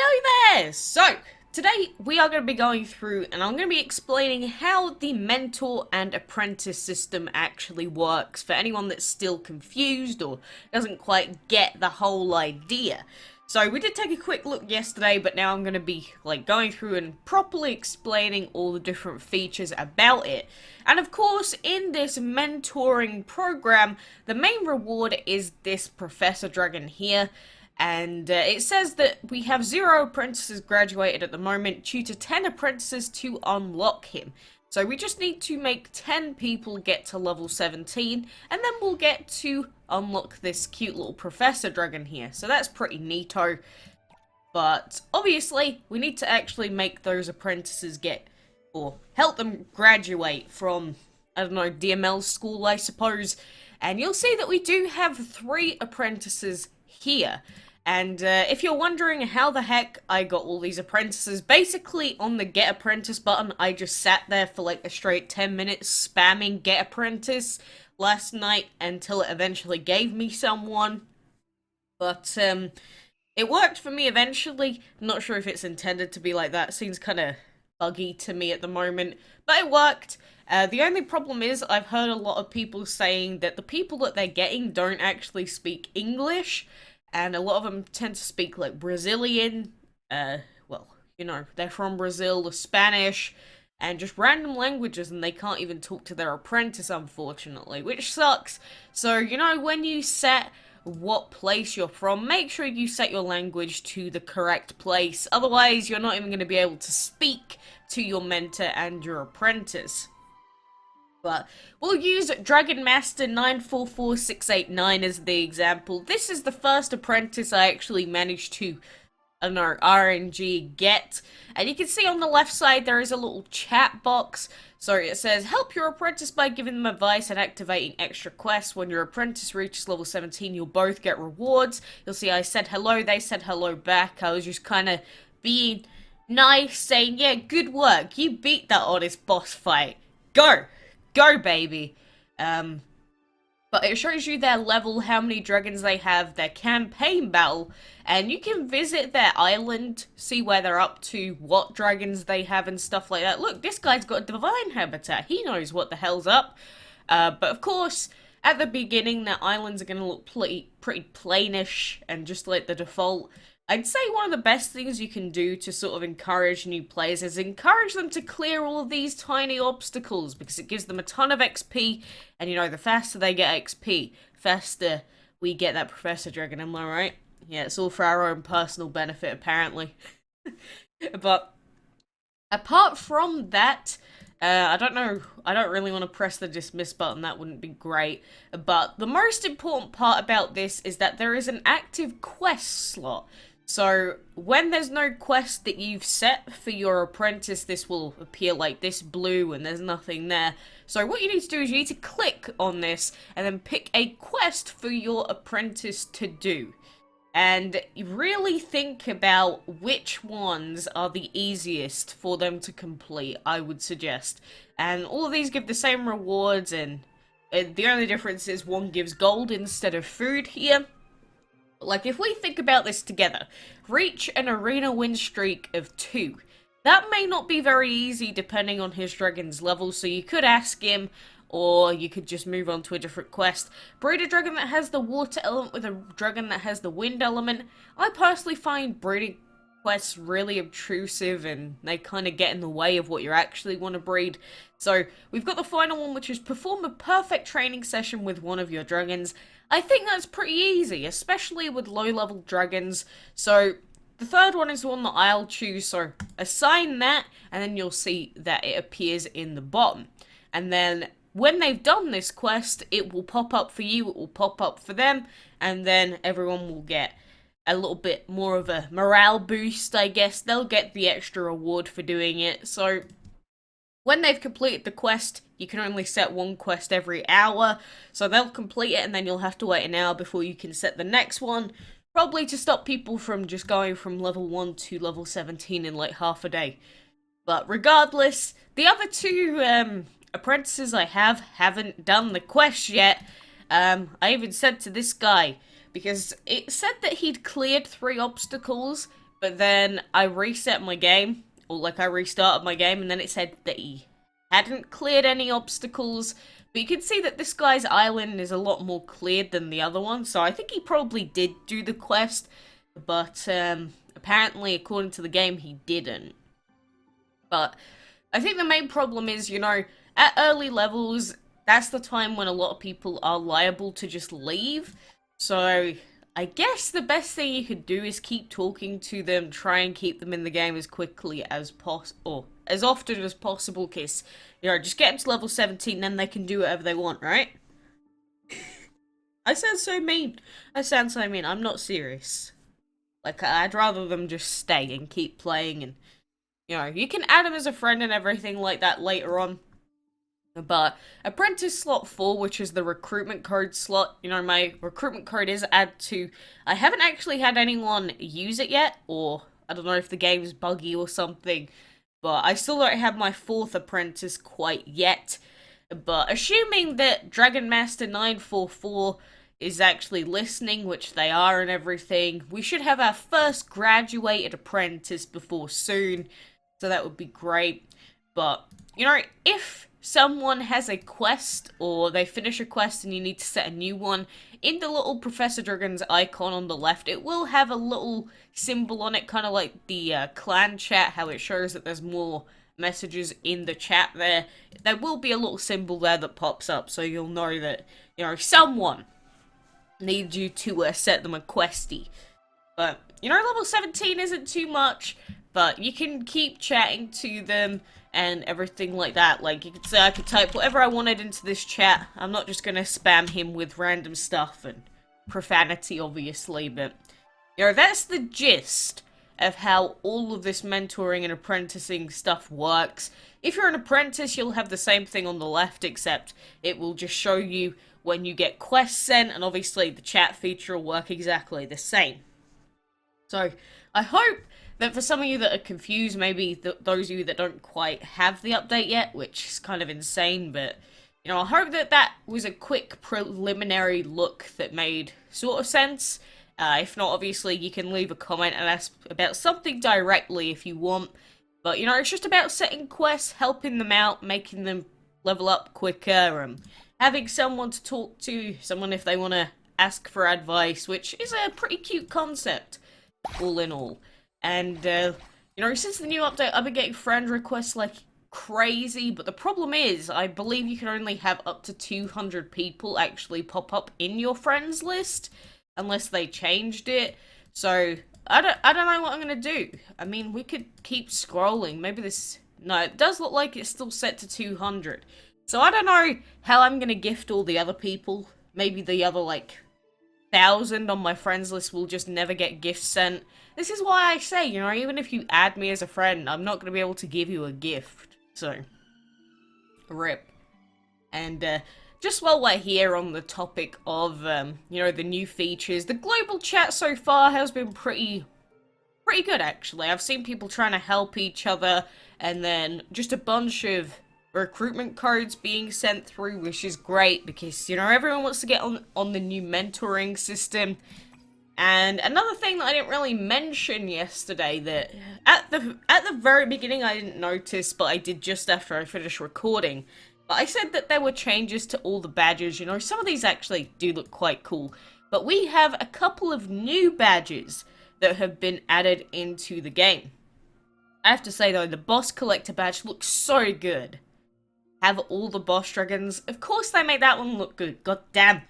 Hello there! So, today we are going to be going through and I'm going to be explaining how the mentor and apprentice system actually works for anyone that's still confused or doesn't quite get the whole idea. So, we did take a quick look yesterday, but now I'm going to be going through and properly explaining all the different features about it. And of course, in this mentoring program, the main reward is this Professor Dragon here. And it says that we have 0 apprentices graduated at the moment due to 10 apprentices to unlock him. So we just need to make 10 people get to level 17, and then we'll get to unlock this cute little Professor Dragon here. So that's pretty neato. But obviously, we need to actually make those apprentices get, or help them graduate from, I don't know, DML school, I suppose. And you'll see that we do have 3 apprentices here. And if you're wondering how the heck I got all these apprentices, basically on the Get Apprentice button, I just sat there for like a straight 10 minutes spamming Get Apprentice last night until it eventually gave me someone. But it worked for me eventually. Not sure if it's intended to be like that. Seems kind of buggy to me at the moment, but it worked. The only problem is I've heard a lot of people saying that the people that they're getting don't actually speak English. And a lot of them tend to speak, like, Brazilian, well, you know, they're from Brazil, the Spanish, and just random languages, and they can't even talk to their apprentice, unfortunately, which sucks. So, you know, when you set what place you're from, make sure you set your language to the correct place, otherwise you're not even going to be able to speak to your mentor and your apprentice. But we'll use Dragon Master 944689 as the example. This is the first apprentice I actually managed to, I don't know, RNG get. And you can see on the left side there is a little chat box. So it says, help your apprentice by giving them advice and activating extra quests. When your apprentice reaches level 17, you'll both get rewards. You'll see I said hello, they said hello back. I was just kind of being nice, saying, yeah, good work. You beat that honest boss fight. Go! Go, baby! But it shows you their level, how many dragons they have, their campaign battle, and you can visit their island, see where they're up to, what dragons they have and stuff like that. Look, this guy's got a divine habitat, he knows what the hell's up. But of course, at the beginning, their islands are going to look pretty plainish, and just like the default. I'd say one of the best things you can do to sort of encourage new players is encourage them to clear all of these tiny obstacles, because it gives them a ton of XP, and you know, the faster they get XP, faster we get that Professor Dragon, am I right? Yeah, it's all for our own personal benefit, apparently. But apart from that, I don't know, I don't really want to press the dismiss button, that wouldn't be great. But the most important part about this is that there is an active quest slot. So, when there's no quest that you've set for your apprentice, this will appear like this blue and there's nothing there. So what you need to do is you need to click on this and then pick a quest for your apprentice to do. And really think about which ones are the easiest for them to complete, I would suggest. And all of these give the same rewards, and the only difference is one gives gold instead of food here. Like, if we think about this together, reach an arena win streak of 2. That may not be very easy depending on his dragon's level, so you could ask him, or you could just move on to a different quest. Breed a dragon that has the water element with a dragon that has the wind element. I personally find breeding quests really obtrusive, and they kind of get in the way of what you actually want to breed. So, we've got the final one, which is perform a perfect training session with one of your dragons. I think that's pretty easy, especially with low-level dragons. So, the third one is the one that I'll choose, so assign that, and then you'll see that it appears in the bottom. And then, when they've done this quest, it will pop up for you, it will pop up for them, and then everyone will get a little bit more of a morale boost, I guess. They'll get the extra reward for doing it. So, when they've completed the quest, you can only set one quest every hour. So they'll complete it, and then you'll have to wait an hour before you can set the next one. Probably to stop people from just going from level 1 to level 17 in like half a day. But regardless, the other 2 apprentices I haven't done the quest yet. I even said to this guy, because it said that he'd cleared 3 obstacles, but then I reset my game, or like I restarted my game, and then it said that he hadn't cleared any obstacles. But you can see that this guy's island is a lot more cleared than the other one, so I think he probably did do the quest, but apparently, according to the game, he didn't. But I think the main problem is, you know, at early levels, that's the time when a lot of people are liable to just leave. So I guess the best thing you could do is keep talking to them, try and keep them in the game as quickly as possible, or as often as possible, because, you know, just get them to level 17, then they can do whatever they want, right? I sound so mean. I sound so mean. I'm not serious. Like, I'd rather them just stay and keep playing, and, you know, you can add them as a friend and everything like that later on. But Apprentice slot 4, which is the recruitment code slot, you know, my recruitment code is add to. I haven't actually had anyone use it yet, or I don't know if the game's buggy or something, but I still don't have my 4th apprentice quite yet. But assuming that Dragon Master 944 is actually listening, which they are and everything, we should have our first graduated apprentice before soon, so that would be great. But, you know, if someone has a quest, or they finish a quest and you need to set a new one, in the little Professor Dragon's icon on the left, it will have a little symbol on it, kind of like the clan chat, how it shows that there's more messages in the chat there. There will be a little symbol there that pops up, so you'll know that, you know, someone needs you to set them a questie. But, you know, level 17 isn't too much, but you can keep chatting to them and everything like that. Like, you could say I could type whatever I wanted into this chat. I'm not just gonna spam him with random stuff and profanity, obviously, but, you know, that's the gist of how all of this mentoring and apprenticing stuff works. If you're an apprentice, you'll have the same thing on the left, except it will just show you when you get quests sent, and obviously the chat feature will work exactly the same. So, I hope that for some of you that are confused, maybe those of you that don't quite have the update yet, which is kind of insane, but, you know, I hope that that was a quick preliminary look that made sort of sense. If not, obviously, you can leave a comment and ask about something directly if you want. But, you know, it's just about setting quests, helping them out, making them level up quicker, and having someone to talk to, someone if they want to ask for advice, which is a pretty cute concept, all in all. And, you know, since the new update, I've been getting friend requests like crazy, but the problem is, I believe you can only have up to 200 people actually pop up in your friends list, unless they changed it. So, I don't know what I'm gonna do. I mean, we could keep scrolling. Maybe this... No, it does look like it's still set to 200. So I don't know how I'm gonna gift all the other people. Maybe the other, like, 1,000 on my friends list will just never get gifts sent. This is why I say, you know, even if you add me as a friend, I'm not gonna be able to give you a gift. So, rip. And, just while we're here on the topic of, you know, the new features, the global chat so far has been pretty good, actually. I've seen people trying to help each other, and then just a bunch of recruitment codes being sent through, which is great, because, you know, everyone wants to get on the new mentoring system. And another thing that I didn't really mention yesterday, that at the very beginning I didn't notice, but I did just after I finished recording, but I said that there were changes to all the badges. You know, some of these actually do look quite cool, but we have a couple of new badges that have been added into the game. I have to say though, the boss collector badge looks so good. Have all the boss dragons. Of course they made that one look good, god damn.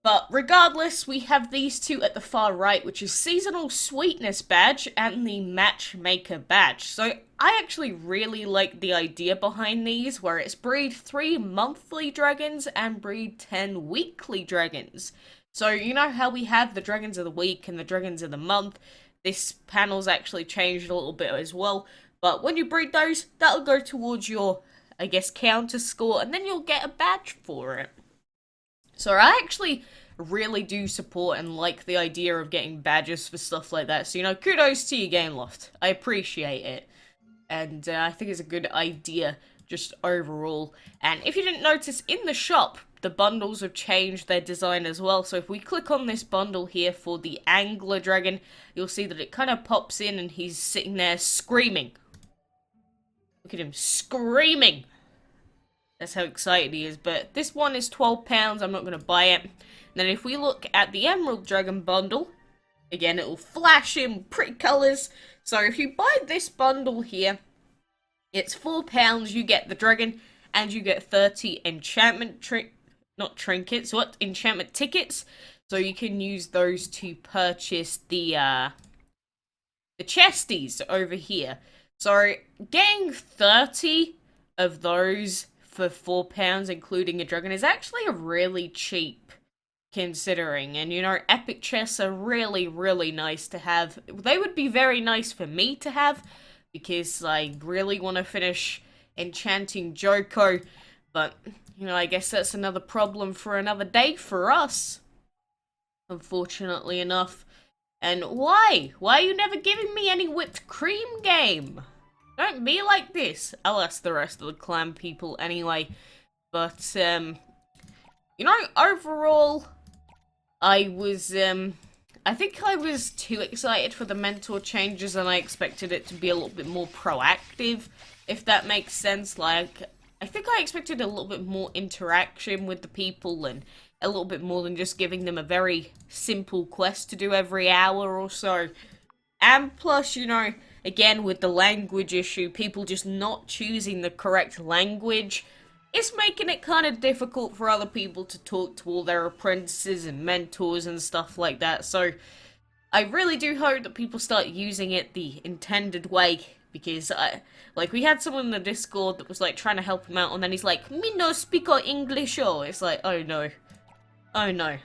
But regardless, we have these two at the far right, which is Seasonal Sweetness Badge and the Matchmaker Badge. So I actually really like the idea behind these, where it's breed 3 monthly dragons and breed 10 weekly dragons. So you know how we have the dragons of the week and the dragons of the month? This panel's actually changed a little bit as well. But when you breed those, that'll go towards your, I guess, counter score, and then you'll get a badge for it. So I actually really do support and like the idea of getting badges for stuff like that. So, you know, kudos to you, Gameloft. I appreciate it. And I think it's a good idea just overall. And if you didn't notice, in the shop, the bundles have changed their design as well. So if we click on this bundle here for the angler dragon, you'll see that it kind of pops in and he's sitting there screaming. Look at him screaming. That's how excited he is. But this one is £12. I'm not going to buy it. And then if we look at the Emerald Dragon bundle, again, it will flash in pretty colours. So if you buy this bundle here, it's £4. You get the dragon, and you get 30 enchantment enchantment tickets. So you can use those to purchase the chesties over here. So getting 30 of those for £4, including a dragon, is actually really cheap, considering. And, you know, epic chests are really, really nice to have. They would be very nice for me to have, because I really want to finish enchanting Joko. But, you know, I guess that's another problem for another day for us, unfortunately enough. And why? Why are you never giving me any whipped cream, game? Don't be like this. I'll ask the rest of the clan people anyway. But, you know, overall, I think I was too excited for the mentor changes, and I expected it to be a little bit more proactive, if that makes sense. Like, I think I expected a little bit more interaction with the people, and a little bit more than just giving them a very simple quest to do every hour or so. And plus, you know, again, with the language issue, people just not choosing the correct language, it's making it kind of difficult for other people to talk to all their apprentices and mentors and stuff like that. So I really do hope that people start using it the intended way, because like, we had someone in the Discord that was like trying to help him out, and then he's like, "Me no speak English." Oh, it's like, oh no, oh no.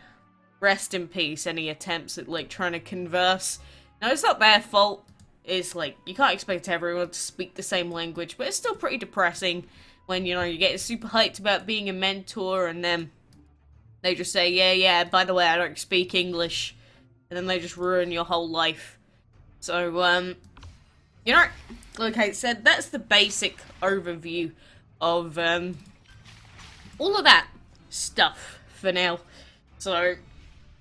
Rest in peace, any attempts at like trying to converse. No, it's not their fault. It's like, you can't expect everyone to speak the same language, but it's still pretty depressing when, you know, you get super hyped about being a mentor, and then they just say, yeah, by the way, I don't speak English, and then they just ruin your whole life. So, you know, like I said, that's the basic overview of, all of that stuff for now. So,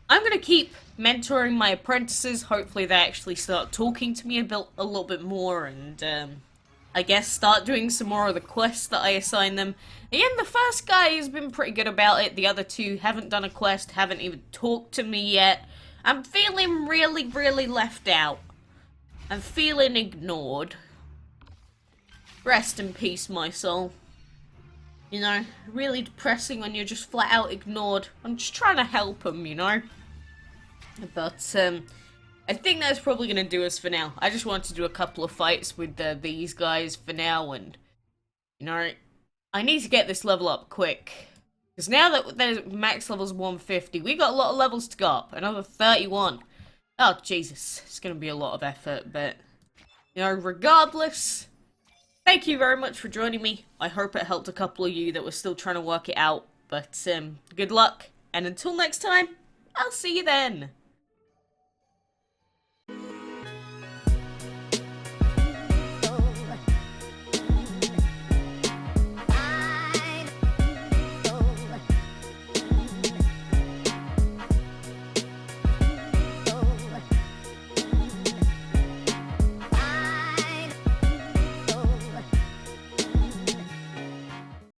I'm gonna keep mentoring my apprentices. Hopefully they actually start talking to me a little bit more, and, I guess start doing some more of the quests that I assign them. Again, the first guy has been pretty good about it. The other two haven't done a quest, haven't even talked to me yet. I'm feeling really, really left out. I'm feeling ignored. Rest in peace, my soul. You know, really depressing when you're just flat out ignored. I'm just trying to help them, you know? But, I think that's probably going to do us for now. I just want to do a couple of fights with these guys for now, and, you know, I need to get this level up quick. Because now that the max level's 150, we got a lot of levels to go up. Another 31. Oh, Jesus. It's going to be a lot of effort, but, you know, regardless, thank you very much for joining me. I hope it helped a couple of you that were still trying to work it out. But, good luck, and until next time, I'll see you then.